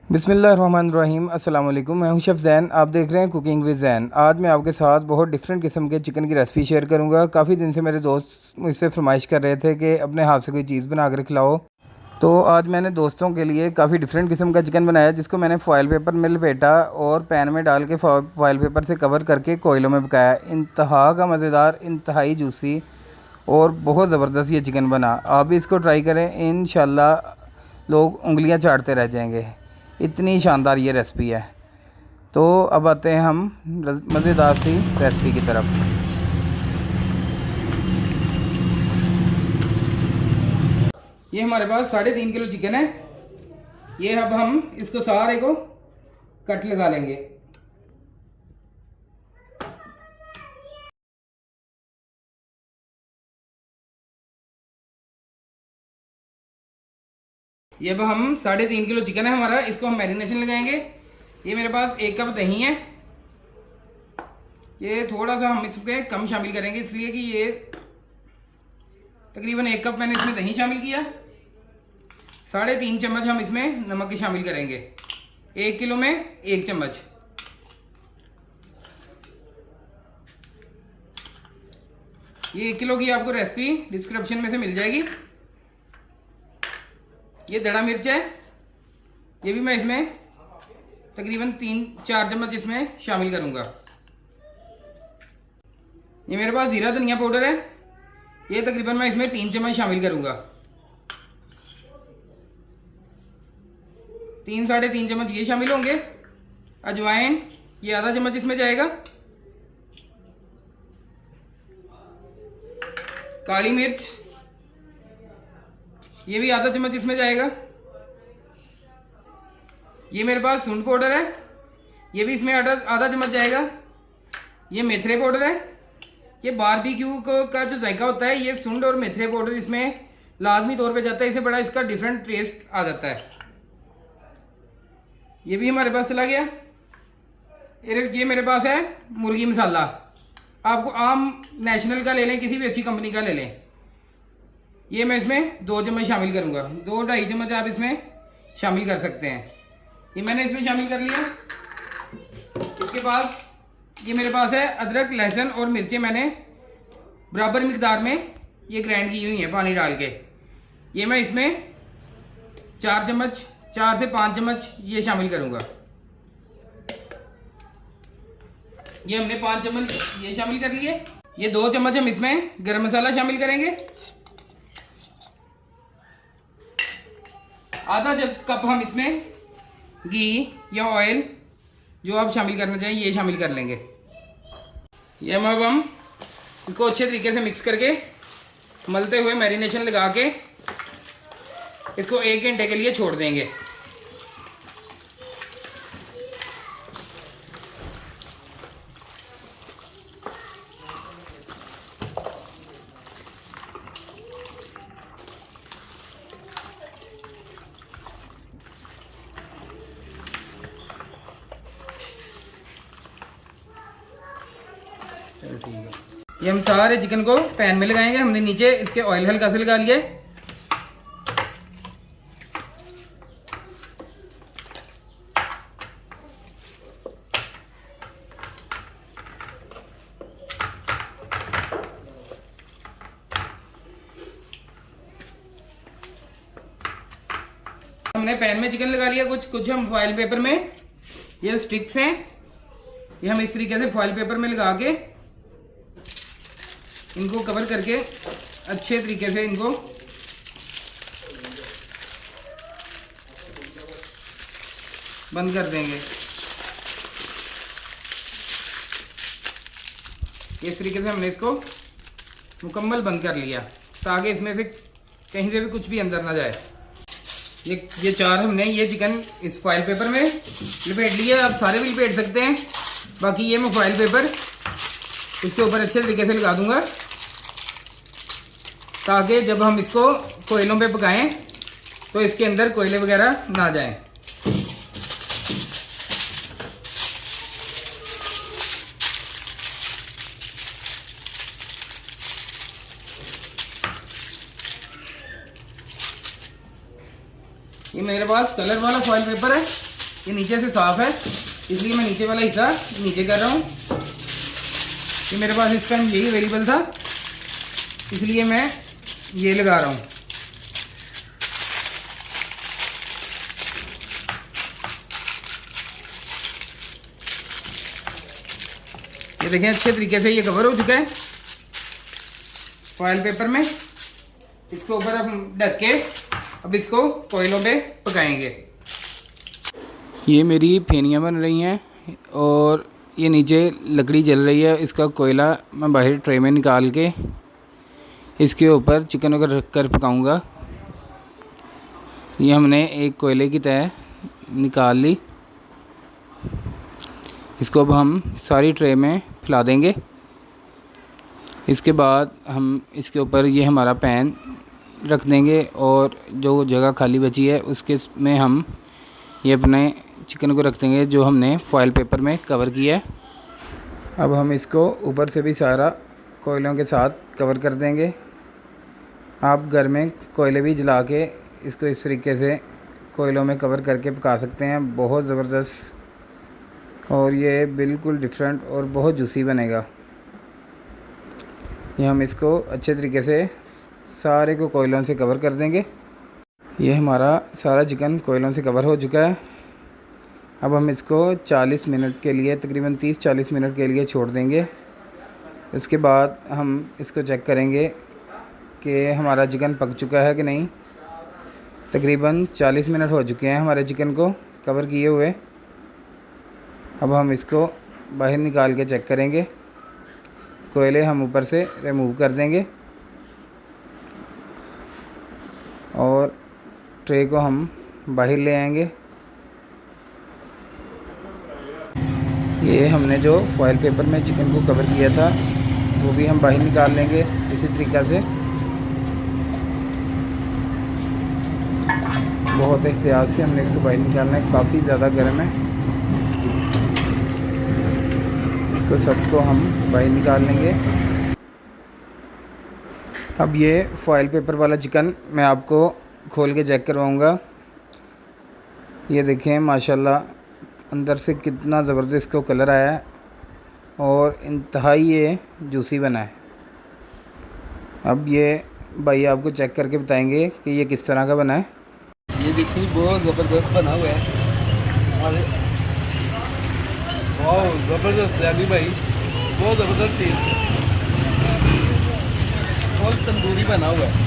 बिस्मिल्लाहिर्रहमानिर्रहीम। अस्सलाम वालेकुम। मैं हूं शेफ़ ज़ैन। आप देख रहे हैं कुकिंग विद ज़ैन। आज मैं आपके साथ बहुत डिफरेंट किस्म के चिकन की रेसिपी शेयर करूंगा। काफ़ी दिन से मेरे दोस्त मुझसे फरमाइश कर रहे थे कि अपने हाथ से कोई चीज़ बना कर खिलाओ, तो आज मैंने दोस्तों के लिए काफ़ी डिफरेंट किस्म का चिकन बनाया, जिसको मैंने फ़ॉइल पेपर में लपेटा और पैन में डाल के फ़ॉइल पेपर से कवर करके कोयलों में पकाया। इंतहा का मज़ेदार, इंतहाई जूसी और बहुत ज़बरदस्त ये चिकन बना। आप भी इसको ट्राई करें, इंशाल्लाह लोग उंगलियां चाटते रह जाएंगे। इतनी शानदार ये रेसिपी है। तो अब आते हैं हम मज़ेदार सी रेसिपी की तरफ। ये हमारे पास 3.5 किलो चिकन है। ये अब हम इसको सारे को कट लगा लेंगे। ये अब हम 3.5 किलो चिकन है हमारा, इसको हम मैरिनेशन लगाएंगे। ये मेरे पास 1 कप दही है। ये थोड़ा सा हम इसके कम शामिल करेंगे, इसलिए कि ये तकरीबन 1 कप मैंने इसमें दही शामिल किया। 3.5 चम्मच हम इसमें नमक की शामिल करेंगे। 1 किलो में 1 चम्मच। ये 1 किलो की आपको रेसिपी डिस्क्रिप्शन में से मिल जाएगी। ये दड़ा मिर्च है, ये भी मैं इसमें तकरीबन 3-4 चम्मच इसमें शामिल करूंगा। ये मेरे पास ज़ीरा धनिया पाउडर है, ये तकरीबन मैं इसमें 3 चम्मच शामिल करूंगा। 3-3.5 चम्मच ये शामिल होंगे। अजवाइन ये आधा चम्मच इसमें जाएगा। काली मिर्च ये भी आधा चम्मच इसमें जाएगा। ये मेरे पास सूंड पाउडर है, ये भी इसमें आधा चम्मच जाएगा। ये मेथरे पाउडर है। ये बारबेक्यू का जो जायका होता है, ये सूंड और मेथरे पाउडर इसमें लाजमी तौर पे जाता है, इससे बड़ा इसका डिफरेंट टेस्ट आ जाता है। ये भी हमारे पास चला गया। ये मेरे पास है मुर्गी मसाला। आपको आम नेशनल का ले लें, किसी भी अच्छी कंपनी का ले लें। ये मैं इसमें 2 चम्मच शामिल करूंगा। 2-2.5 चम्मच आप इसमें शामिल कर सकते हैं। ये मैंने इसमें शामिल कर लिया। इसके पास ये मेरे पास है अदरक, लहसुन और मिर्चें, मैंने बराबर मिकदार में ये ग्राइंड की हुई हैं पानी डाल के। ये मैं इसमें 4 से 5 चम्मच ये शामिल करूंगा। ये हमने 5 चम्मच ये शामिल कर लिए। ये 2 चम्मच हम इसमें गरम मसाला शामिल करेंगे। आधा कप हम इसमें घी या ऑयल, जो आप शामिल करना चाहिए, ये शामिल कर लेंगे। ये अब हम इसको अच्छे तरीके से मिक्स करके मलते हुए मैरिनेशन लगा के इसको 1 घंटे के लिए छोड़ देंगे। ठीक है। ये हम सारे चिकन को पैन में लगाएंगे। हमने नीचे इसके ऑयल हल्का से लगा लिया है। हमने पैन में चिकन लगा लिया। कुछ हम फॉइल पेपर में, ये स्टिक्स हैं, ये हम इस तरीके से फॉइल पेपर में लगा के इनको कवर करके अच्छे तरीके से इनको बंद कर देंगे। इस तरीके से हमने इसको मुकम्मल बंद कर लिया, ताकि इसमें से कहीं से भी कुछ भी अंदर ना जाए। ये 4 हमने ये चिकन इस फॉइल पेपर में लपेट लिया। आप सारे भी लपेट सकते हैं, बाकी ये मैं फॉइल पेपर इसके ऊपर अच्छे तरीके से लगा दूंगा, ताकि जब हम इसको कोयलों पे पकाएं तो इसके अंदर कोयले वगैरह ना जाएं। ये मेरे पास कलर वाला फॉइल पेपर है, ये नीचे से साफ़ है, इसलिए मैं नीचे वाला हिस्सा नीचे कर रहा हूँ। ये मेरे पास इस टाइम यही अवेलेबल था, इसलिए मैं ये लगा रहा हूँ। ये देखें अच्छे तरीके से ये कवर हो चुका है फॉयल पेपर में। इसके ऊपर हम ढक के अब इसको कोयलों पे पकाएंगे। ये मेरी फेनियाँ बन रही हैं और ये नीचे लकड़ी जल रही है। इसका कोयला मैं बाहर ट्रे में निकाल के इसके ऊपर चिकन को रख कर पकाऊँगा। ये हमने एक कोयले की तह निकाल ली। इसको अब हम सारी ट्रे में फैला देंगे। इसके बाद हम इसके ऊपर ये हमारा पैन रख देंगे और जो जगह खाली बची है उसके में हम ये अपने चिकन को रख देंगे जो हमने फॉयल पेपर में कवर किया है। अब हम इसको ऊपर से भी सारा कोयलों के साथ कवर कर देंगे। आप घर में कोयले भी जला के इसको इस तरीके से कोयलों में कवर करके पका सकते हैं। बहुत ज़बरदस्त और ये बिल्कुल डिफरेंट और बहुत जूसी बनेगा। ये हम इसको अच्छे तरीके से सारे को कोयलों से कवर कर देंगे। ये हमारा सारा चिकन कोयलों से कवर हो चुका है। अब हम इसको 40 मिनट के लिए, तकरीबन 30-40 मिनट के लिए छोड़ देंगे। उसके बाद हम इसको चेक करेंगे कि हमारा चिकन पक चुका है कि नहीं। तकरीबन 40 मिनट हो चुके हैं हमारे चिकन को कवर किए हुए। अब हम इसको बाहर निकाल के चेक करेंगे। कोयले हम ऊपर से रिमूव कर देंगे और ट्रे को हम बाहर ले आएंगे। ये हमने जो फॉयल पेपर में चिकन को कवर किया था वो भी हम बाहर निकाल लेंगे इसी तरीक़ा से। बहुत एहतियात से हमने इसको बाहर निकालना है, काफ़ी ज़्यादा गर्म है। इसको सबको हम बाहर निकाल लेंगे। अब ये फॉयल पेपर वाला चिकन मैं आपको खोल के चेक करवाऊँगा। ये देखें माशाल्लाह अंदर से कितना ज़बरदस्त इसको कलर आया है और इंतहाई ये जूसी बना है। अब ये भाई आपको चेक करके बताएंगे कि ये किस तरह का बना है। ये देखिए बहुत ज़बरदस्त बना हुआ है और बहुत ज़बरदस्त है अली भाई, बहुत ज़बरदस्त चीज़, बहुत तंदूरी बना हुआ है।